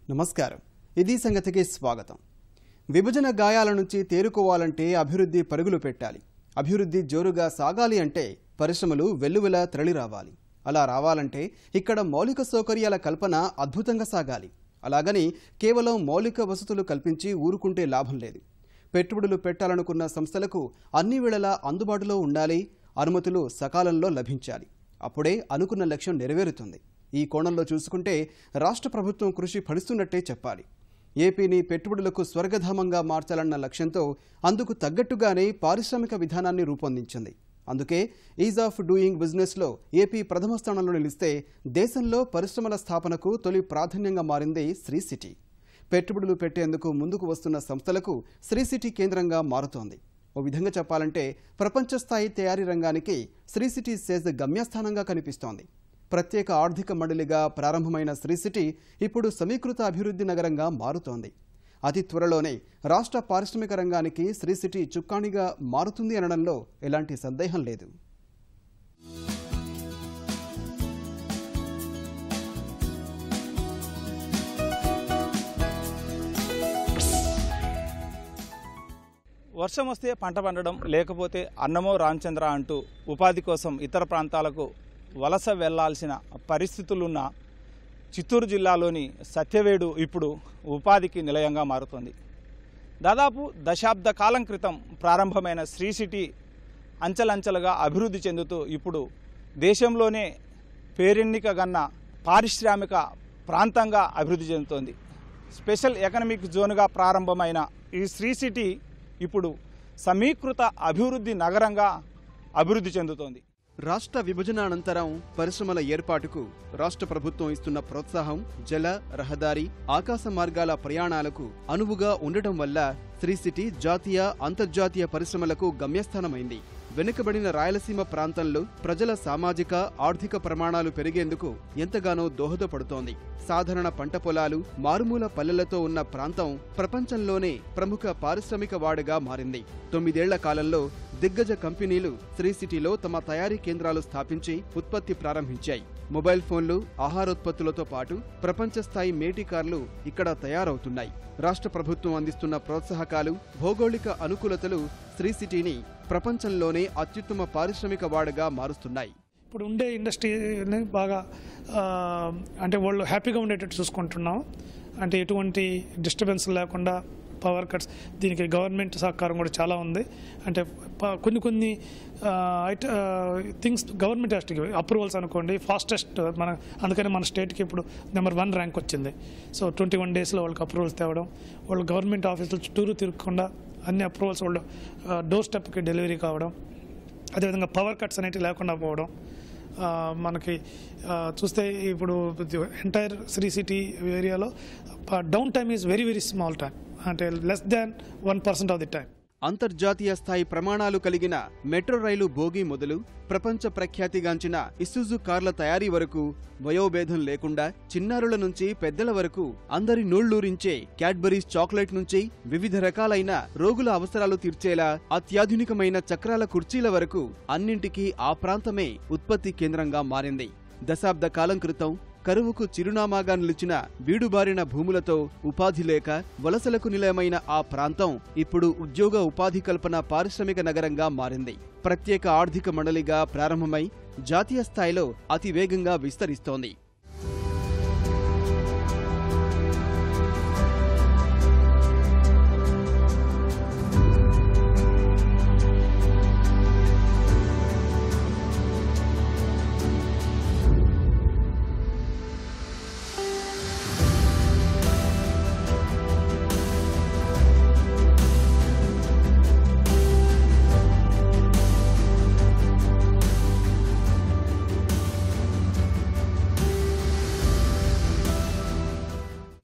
నమస్కారం. ఇది సంగతికి స్వాగతం. విభజన గాయాల నుంచి తేరుకోవాలంటే అభివృద్ధి పరుగులు పెట్టాలి. అభివృద్ధి జోరుగా సాగాలి అంటే పరిశ్రమలు వెల్లువెలా తరలి రావాలి. అలా రావాలంటే ఇక్కడ మౌలిక సౌకర్యాల కల్పన అద్భుతంగా సాగాలి. అలాగని కేవలం మౌలిక వసతులు కల్పించి ఊరుకుంటే లాభం లేదు. పెట్టుబడులు పెట్టాలనుకున్న సంస్థలకు అన్ని వేళలా అందుబాటులో ఉండాలి. అనుమతులు సకాలంలో లభించాలి. అప్పుడే అనుకున్న లక్ష్యం నెరవేరుతుంది. ఈ కోణంలో చూసుకుంటే రాష్ట్ర ప్రభుత్వం కృషి ఫలిస్తున్నట్టే చెప్పాలి. ఏపీని పెట్టుబడులకు స్వర్గధామంగా మార్చాలన్న లక్ష్యంతో అందుకు తగ్గట్టుగానే పారిశ్రామిక విధానాన్ని రూపొందించింది. అందుకే ఈజ్ ఆఫ్ డూయింగ్ బిజినెస్లో ఏపీ ప్రథమ స్థానంలో నిలిస్తే దేశంలో పరిశ్రమల స్థాపనకు తొలి ప్రాధాన్యంగా మారింది శ్రీ సిటీ. పెట్టుబడులు పెట్టేందుకు ముందుకు వస్తున్న సంస్థలకు శ్రీ సిటీ కేంద్రంగా మారుతోంది. ఓ విధంగా చెప్పాలంటే ప్రపంచ స్థాయి తయారీ రంగానికి శ్రీ సిటీ సేజ్ గమ్యస్థానంగా కనిపిస్తోంది. ప్రత్యేక ఆర్థిక మండలిగా ప్రారంభమైన శ్రీ సిటీ ఇప్పుడు సమీకృత అభివృద్ధి నగరంగా మారుతోంది. అతి త్వరలోనే రాష్ట్ర పారిశ్రామిక రంగానికి శ్రీ సిటీ చుక్కాణిగా మారుతుంది అనడంలో ఎలాంటి సందేహం లేదు. వర్షం వస్తే పంట పండడం, లేకపోతే అన్నమో రామచంద్ర అంటూ ఉపాధి కోసం ఇతర ప్రాంతాలకు వలస వెళ్లాల్సిన పరిస్థితులున్న చిత్తూరు జిల్లాలోని సత్యవేడు ఇప్పుడు ఉపాధికి నిలయంగా మారుతోంది. దాదాపు దశాబ్ద కాలం క్రితం ప్రారంభమైన శ్రీ సిటీ అంచెలంచెలుగా అభివృద్ధి చెందుతూ ఇప్పుడు దేశంలోనే పేరెన్నికగన్న పారిశ్రామిక ప్రాంతంగా అభివృద్ధి చెందుతోంది. స్పెషల్ ఎకనామిక్ జోన్గా ప్రారంభమైన ఈ శ్రీ సిటీ ఇప్పుడు సమీకృత అభివృద్ధి నగరంగా అభివృద్ధి చెందుతోంది. రాష్ట్ర విభజన అనంతరం పరిశ్రమల ఏర్పాటుకు రాష్ట్ర ప్రభుత్వం ఇస్తున్న ప్రోత్సాహం జల, రహదారి, ఆకాశ మార్గాల ప్రయాణాలకు అనువుగా ఉండటం వల్ల శ్రీ సిటీ జాతీయ, అంతర్జాతీయ పరిశ్రమలకు గమ్యస్థానమైంది. వెనుకబడిన రాయలసీమ ప్రాంతంలో ప్రజల సామాజిక, ఆర్థిక ప్రమాణాలు పెరిగేందుకు ఎంతగానో దోహదపడుతోంది. సాధారణ పంట పొలాలు, మారుమూల పల్లెలతో ఉన్న ప్రాంతం ప్రపంచంలోనే ప్రముఖ పారిశ్రామిక వాడగా మారింది. 9 ఏళ్ల కాలంలో దిగ్గజ కంపెనీలు శ్రీ సిటీలో తమ తయారీ కేంద్రాలు స్థాపించి ఉత్పత్తి ప్రారంభించాయి. మొబైల్ ఫోన్లు, ఆహారోత్పత్తులతో పాటు ప్రపంచ స్థాయి మేటి కార్లు ఇక్కడ తయారవుతున్నాయి. రాష్ట్ర ప్రభుత్వం అందిస్తున్న ప్రోత్సాహకాలు, భౌగోళిక అనుకూలతలు శ్రీ సిటీని ప్రపంచంలోనే అత్యుత్తమ పారిశ్రామిక వాడగా మారుస్తున్నాయి. ఇప్పుడు ఉండే ఇండస్ట్రీని బాగా అంటే వాళ్ళు హ్యాపీగా ఉండేటట్టు చూసుకుంటున్నాం. అంటే ఎటువంటి డిస్టర్బెన్స్ లేకుండా, పవర్ కట్స్, దీనికి గవర్నమెంట్ సహకారం కూడా చాలా ఉంది. అంటే కొన్ని things government has to give approvals అనుకోండి, ఫాస్టెస్ట్ అందుకని మన స్టేట్కి ఇప్పుడు నెంబర్ 1 ర్యాంక్ వచ్చింది. సో 21 డేస్లో వాళ్ళకి అప్రూవల్స్ తేవడం, వాళ్ళు గవర్నమెంట్ ఆఫీసులు చుట్టూరు తిరగకుండా అన్ని అప్రూవల్స్ వాళ్ళు డోర్ స్టెప్కి డెలివరీ కావడం, అదేవిధంగా పవర్ కట్స్ అనేవి లేకుండా పోవడం. మనకి చూస్తే ఇప్పుడు ఎంటైర్ శ్రీ సిటీ ఏరియాలో down time is very very small time, అంటే less than 1% of the time. అంతర్జాతీయ స్థాయి ప్రమాణాలు కలిగిన మెట్రో రైలు బోగి మొదలు ప్రపంచ ప్రఖ్యాతిగాంచిన ఇసుజు కార్ల తయారీ వరకు వయోభేదం లేకుండా చిన్నారుల నుంచి పెద్దల వరకు అందరి నోళ్లూరించే క్యాడ్బరీస్ చాక్లెట్ నుంచి వివిధ రకాలైన రోగుల అవసరాలు తీర్చేలా అత్యాధునికమైన చక్రాల కుర్చీల వరకు అన్నింటికీ ఆ ప్రాంతమే ఉత్పత్తి కేంద్రంగా మారింది. దశాబ్ద కాలం క్రితం కరువుకు చిరునామాగా నిలిచిన బీడుబారిన భూములతో ఉపాధి లేక వలసలకు నిలయమైన ఆ ప్రాంతం ఇప్పుడు ఉద్యోగ ఉపాధి కల్పన పారిశ్రామిక నగరంగా మారింది. ప్రత్యేక ఆర్థిక మండలిగా ప్రారంభమై జాతీయ స్థాయిలో అతివేగంగా విస్తరిస్తోంది.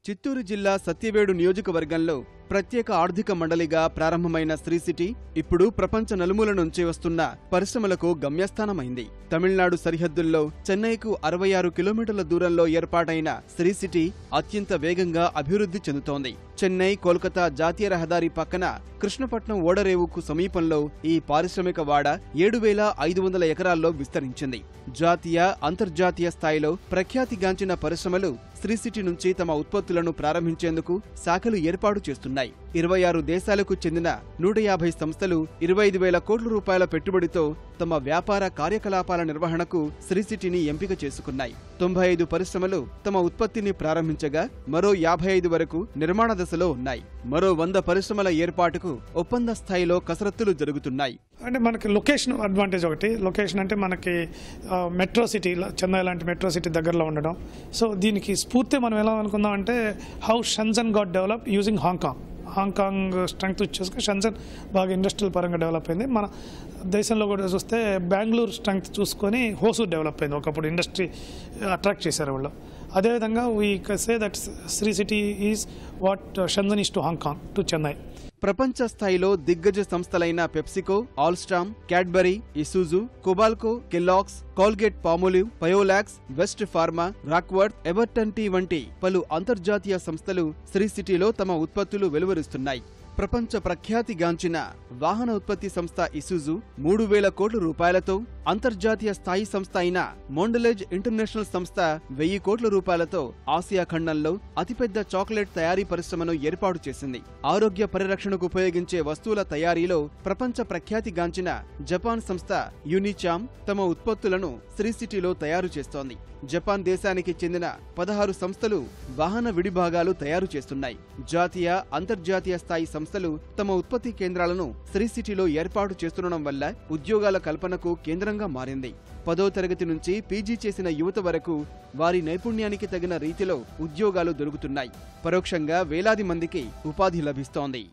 చిత్తూరు జిల్లా సత్యవేడు నియోజకవర్గంలో ప్రత్యేక ఆర్థిక మండలిగా ప్రారంభమైన శ్రీ సిటీ ఇప్పుడు ప్రపంచ నలుమూల నుంచి వస్తున్న పరిశ్రమలకు గమ్యస్థానమైంది. తమిళనాడు సరిహద్దుల్లో చెన్నైకు 66 కిలోమీటర్ల దూరంలో ఏర్పాటైన శ్రీ సిటీ అత్యంత వేగంగా అభివృద్ధి చెందుతోంది. చెన్నై, కోల్కతా జాతీయ రహదారి పక్కన కృష్ణపట్నం ఓడరేవుకు సమీపంలో ఈ పారిశ్రామిక వాడ 7,500 ఎకరాల్లో విస్తరించింది. జాతీయ, అంతర్జాతీయ స్థాయిలో ప్రఖ్యాతిగాంచిన పరిశ్రమలు శ్రీ సిటీ నుంచి తమ ఉత్పత్తులను ప్రారంభించేందుకు శాఖలు ఏర్పాటు చేస్తున్నాయి. 26 దేశాలకు చెందిన 150 సంస్థలు 25,000 కోట్ల రూపాయల పెట్టుబడితో తమ వ్యాపార కార్యకలాపాల నిర్వహణకు శ్రీ సిటీని ఎంపిక చేసుకున్నాయి. 95 పరిశ్రమలు తమ ఉత్పత్తిని ప్రారంభించగా మరో 55 వరకు నిర్మాణ దశలో ఉన్నాయి. మరో 100 పరిశ్రమల ఏర్పాటుకు ఒప్పంద స్థాయిలో కసరత్తులు జరుగుతున్నాయి. అంటే మనకి లొకేషన్ అడ్వాంటేజ్ ఒకటి. లొకేషన్ అంటే మనకి మెట్రో సిటీ, చెన్నై లాంటి మెట్రో సిటీ దగ్గరలో ఉండడం. సో దీనికి స్ఫూర్తి మనం ఎలా అనుకుందాం అంటే how Shenzhen got develop using Hong Kong strength చూసుకుని షెన్జన్ బాగా ఇండస్ట్రియల్ పరంగా డెవలప్ అయింది. మన దేశంలో కూడా చూస్తే బెంగళూరు స్ట్రెంగ్త్ చూసుకొని హోసూర్ డెవలప్ అయింది. ఒకప్పుడు ఇండస్ట్రీ అట్రాక్ట్ చేశారు వాళ్ళు. అదేవిధంగా we say that Sri city is what Shenzhen is to Hong Kong to Chennai. ప్రపంచ స్థాయిలో దిగ్గజ సంస్థలైన PepsiCo, Alstom, Cadbury, Isuzu, Kobelco, Kellogg's, Colgate Palmolive, Piolax, West Pharma, Rockworth, Everton tea వంటి పలు అంతర్జాతీయ సంస్థలు శ్రీ సిటీలో తమ ఉత్పత్తులు వెలువరిస్తున్నాయి. ప్రపంచ ప్రఖ్యాతిగాంచిన వాహన ఉత్పత్తి సంస్థ ఇసూజు 3,000 కోట్ల రూపాయలతో, అంతర్జాతీయ స్థాయి సంస్థ అయిన మోండలేజ్ ఇంటర్నేషనల్ సంస్థ 1,000 కోట్ల రూపాయలతో ఆసియా ఖండంలో అతిపెద్ద చాక్లెట్ తయారీ పరిశ్రమను ఏర్పాటు చేసింది. ఆరోగ్య పరిరక్షణకు ఉపయోగించే వస్తువుల తయారీలో ప్రపంచ ప్రఖ్యాతిగాంచిన జపాన్ సంస్థ యూనిచామ్ తమ ఉత్పత్తులను శ్రీ సిటీలో తయారు చేస్తోంది. జపాన్ దేశానికి చెందిన 16 సంస్థలు వాహన విడిభాగాలు తయారు చేస్తున్నాయి. జాతీయ, అంతర్జాతీయ స్థాయి సంస్థలు తమ ఉత్పత్తి కేంద్రాలను శ్రీ సిటీలో ఏర్పాటు చేస్తుండడం వల్ల ఉద్యోగాల కల్పనకు కేంద్రంగా మారింది. 10వ తరగతి నుంచి పీజీ చేసిన యువత వరకు వారి నైపుణ్యానికి తగిన రీతిలో ఉద్యోగాలు దొరుకుతున్నాయి. పరోక్షంగా వేలాది మందికి ఉపాధి లభిస్తోంది.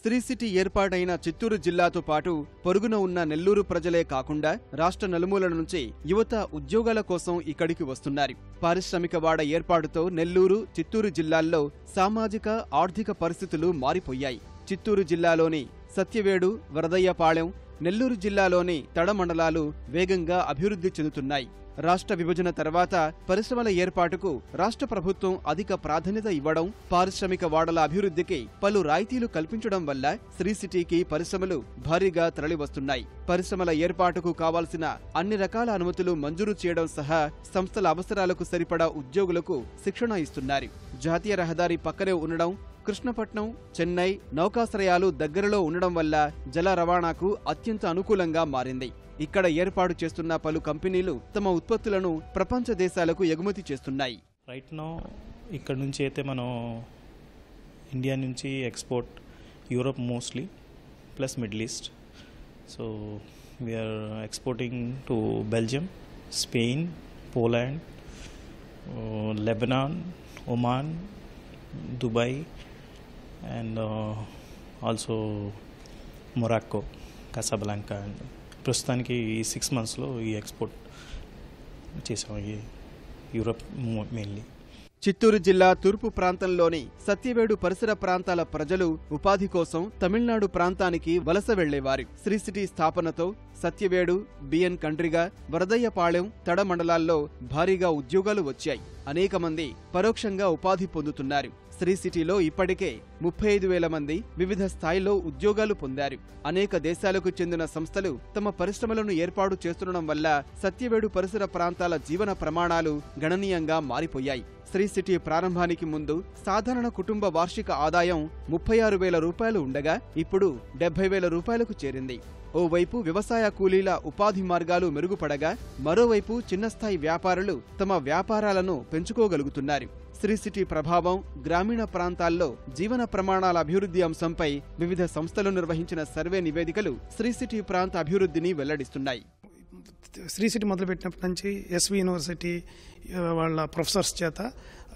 శ్రీ సిటీ ఏర్పాటైన చిత్తూరు జిల్లాతో పాటు పొరుగున ఉన్న నెల్లూరు ప్రజలే కాకుండా రాష్ట్ర నలుమూలల నుంచి యువత ఉద్యోగాల కోసం ఇక్కడికి వస్తున్నారు. పారిశ్రామిక వాడ ఏర్పాటుతో నెల్లూరు, చిత్తూరు జిల్లాల్లో సామాజిక, ఆర్థిక పరిస్థితులు మారిపోయాయి. చిత్తూరు జిల్లాలోని సత్యవేడు, వరదయ్యపాళెం, నెల్లూరు జిల్లాలోని తడ మండలాలు వేగంగా అభివృద్ధి చెందుతున్నాయి. రాష్ట్ర విభజన తర్వాత పరిశ్రమల ఏర్పాటుకు రాష్ట్ర ప్రభుత్వం అధిక ప్రాధాన్యత ఇవ్వడం, పారిశ్రామిక వాడల అభివృద్ధికి పలు రాయితీలు కల్పించడం వల్ల శ్రీ సిటీకి పరిశ్రమలు భారీగా తరలివస్తున్నాయి. పరిశ్రమల ఏర్పాటుకు కావాల్సిన అన్ని రకాల అనుమతులు మంజూరు చేయడం సహా సంస్థల అవసరాలకు సరిపడా ఉద్యోగులకు శిక్షణ ఇస్తున్నారు. జాతీయ రహదారి పక్కనే ఉండడం, కృష్ణపట్నం, చెన్నై నౌకాశ్రయాలు దగ్గరలో ఉండడం వల్ల జల రవాణాకు అత్యంత అనుకూలంగా మారింది. ఇక్కడ ఏర్పాటు చేస్తున్న పలు కంపెనీలు తమ ఉత్పత్తులను ప్రపంచ దేశాలకు ఎగుమతి చేస్తున్నాయి. రైట్ నౌ ఇక్కడ నుంచి అయితే మనం ఇండియా నుంచి export Europe mostly plus middle east. So we're exporting to Belgium, Spain, Poland, Lebanon, Oman, Dubai and also Morocco, Casablanca. And ప్రస్తుతానికి ఈ 6 monthsలో ఈ ఎక్స్పోర్ట్ చేసాం ఈ యూరప్ మెయిన్లీ. చిత్తూరు జిల్లా తూర్పు ప్రాంతంలోని సత్యవేడు పరిసర ప్రాంతాల ప్రజలు ఉపాధి కోసం తమిళనాడు ప్రాంతానికి వలస వెళ్లేవారు. శ్రీ సిటీ స్థాపనతో సత్యవేడు, బిఎన్ కండ్రిగా, వరదయ్యపాళెం, తడ మండలాల్లో భారీగా ఉద్యోగాలు వచ్చాయి. అనేక మంది పరోక్షంగా ఉపాధి పొందుతున్నారు. శ్రీ సిటీలో ఇప్పటికే 35,000 మంది వివిధ స్థాయిలో ఉద్యోగాలు పొందారు. అనేక దేశాలకు చెందిన సంస్థలు తమ పరిశ్రమలను ఏర్పాటు చేస్తుండడం వల్ల సత్యవేడు పరిసర ప్రాంతాల జీవన ప్రమాణాలు గణనీయంగా మారిపోయాయి. శ్రీ సిటీ ప్రారంభానికి ముందు సాధారణ కుటుంబ వార్షిక ఆదాయం 36,000 రూపాయలు ఉండగా ఇప్పుడు 70,000 రూపాయలకు చేరింది. ఓవైపు వ్యవసాయ కూలీల ఉపాధి మార్గాలు మెరుగుపడగా, మరోవైపు చిన్నస్థాయి వ్యాపారులు తమ వ్యాపారాలను పెంచుకోగలుగుతున్నారు. శ్రీ సిటీ ప్రభావం గ్రామీణ ప్రాంతాల్లో జీవన ప్రమాణాల అభివృద్ధి అంశంపై వివిధ సంస్థలు నిర్వహించిన సర్వే నివేదికలు శ్రీ సిటీ ప్రాంత అభివృద్ధిని వెల్లడిస్తున్నాయి. శ్రీ సిటీ మొదలుపెట్టినప్పటి నుంచి ఎస్వి యూనివర్సిటీ వాళ్ళ ప్రొఫెసర్స్ చేత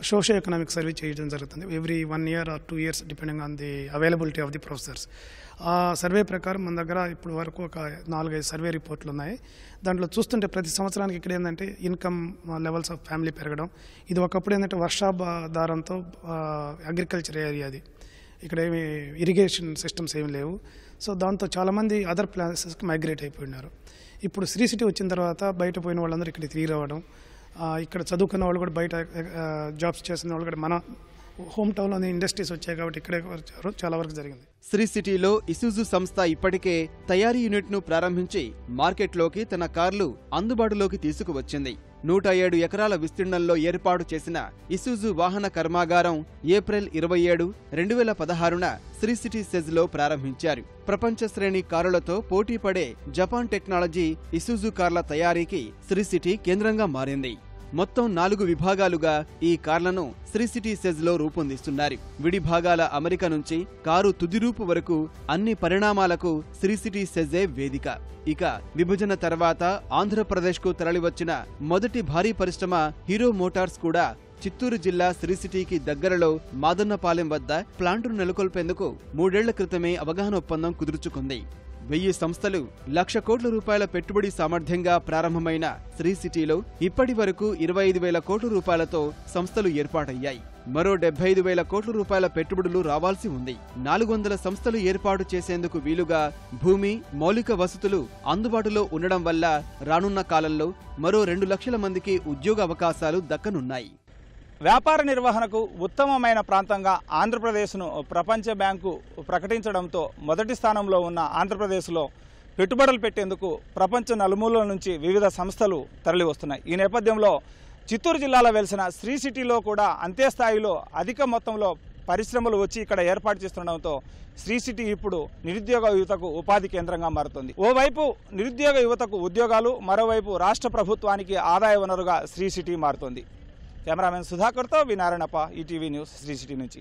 సోషియో ఎకనామిక్ సర్వే చేయడం జరుగుతుంది every 1 year or 2 years depending on the availability of the professors. ఆ సర్వే ప్రకారం మన దగ్గర ఇప్పుడు వరకు ఒక 4-5 సర్వే రిపోర్ట్లు ఉన్నాయి. దాంట్లో చూస్తుంటే ప్రతి సంవత్సరానికి ఇక్కడ ఏంటంటే ఇన్కమ్ లెవెల్స్ ఆఫ్ ఫ్యామిలీ పెరగడం. ఇది ఒకప్పుడు ఏంటంటే వర్షాధారంతో అగ్రికల్చర్ ఏరియా అది, ఇక్కడ ఏమి ఇరిగేషన్ సిస్టమ్స్ ఏమి లేవు. సో దాంతో చాలామంది అదర్ ప్లేసెస్కి మైగ్రేట్ అయిపోయినారు. ఇప్పుడు శ్రీ సిటీ వచ్చిన తర్వాత బయట పోయిన వాళ్ళందరూ ఇక్కడ తిరిగి రావడం, ఇక్కడ చదువుకున్న వాళ్ళు కూడా బయట జాబ్స్ చేసిన వాళ్ళు కూడా మన హోమ్ టౌన్లోని ఇండస్ట్రీస్ వచ్చాయి కాబట్టి ఇక్కడే చాలా వరకు జరిగింది. శ్రీ సిటీలో ఇసుజు సంస్థ ఇప్పటికే తయారీ యూనిట్ను ప్రారంభించి మార్కెట్లోకి తన కార్లు అందుబాటులోకి తీసుకువచ్చింది. 107 ఎకరాల విస్తీర్ణంలో ఏర్పాటు చేసిన ఇసుజు వాహన కర్మాగారం ఏప్రిల్ 27, 2016న శ్రీ సిటీ సెజ్లో ప్రారంభించారు. ప్రపంచ శ్రేణి కారులతో పోటీ పడే జపాన్ టెక్నాలజీ ఇసుజు కార్ల తయారీకి శ్రీ సిటీ కేంద్రంగా మారింది. మొత్తం 4 విభాగాలుగా ఈ కార్లను శ్రీ సిటీ సెజ్లో రూపొందిస్తున్నారు. విడి భాగాల అమరిక నుంచి కారు తుదిరూపు వరకు అన్ని పరిణామాలకు శ్రీ సిటీ సెజే వేదిక. ఇక విభజన తర్వాత ఆంధ్రప్రదేశ్కు తరలివచ్చిన మొదటి భారీ పరిశ్రమ హీరో మోటార్స్ కూడా చిత్తూరు జిల్లా శ్రీ సిటీకి దగ్గరలో మాదన్నపాలెం వద్ద ప్లాంటును నెలకొల్పేందుకు 3 ఏళ్ల క్రితమే అవగాహన ఒప్పందం కుదుర్చుకుంది. 1000 సంస్థలు, 1,00,000 కోట్ల రూపాయల పెట్టుబడి సామర్థ్యంగా ప్రారంభమైన శ్రీ సిటీలో ఇప్పటి వరకు 25,000 కోట్ల రూపాయలతో సంస్థలు ఏర్పాటయ్యాయి. మరో 75,000 కోట్ల రూపాయల పెట్టుబడులు రావాల్సి ఉంది. 400 సంస్థలు ఏర్పాటు చేసేందుకు వీలుగా భూమి, మౌలిక వసతులు అందుబాటులో ఉండడం వల్ల రానున్న కాలంలో మరో 2 లక్షల మందికి ఉద్యోగ అవకాశాలు దక్కనున్నాయి. వ్యాపార నిర్వహణకు ఉత్తమమైన ప్రాంతంగా ఆంధ్రప్రదేశ్ను ప్రపంచ బ్యాంకు ప్రకటించడంతో మొదటి స్థానంలో ఉన్న ఆంధ్రప్రదేశ్లో పెట్టుబడులు పెట్టేందుకు ప్రపంచ నలుమూలల నుంచి వివిధ సంస్థలు తరలివస్తున్నాయి. ఈ నేపథ్యంలో చిత్తూరు జిల్లాలో వెలిసిన శ్రీ సిటీలో కూడా అంతే స్థాయిలో అధిక మొత్తంలో పరిశ్రమలు వచ్చి ఇక్కడ ఏర్పాటు చేస్తుండడంతో శ్రీ సిటీ ఇప్పుడు నిరుద్యోగ యువతకు ఉపాధి కేంద్రంగా మారుతుంది. ఓవైపు నిరుద్యోగ యువతకు ఉద్యోగాలు, మరోవైపు రాష్ట్ర ప్రభుత్వానికి ఆదాయ వనరుగా శ్రీ సిటీ మారుతుంది. కెమెరామెన్ సుధాకర్తో V Narayanappa, ETV news, Sri city నుంచి.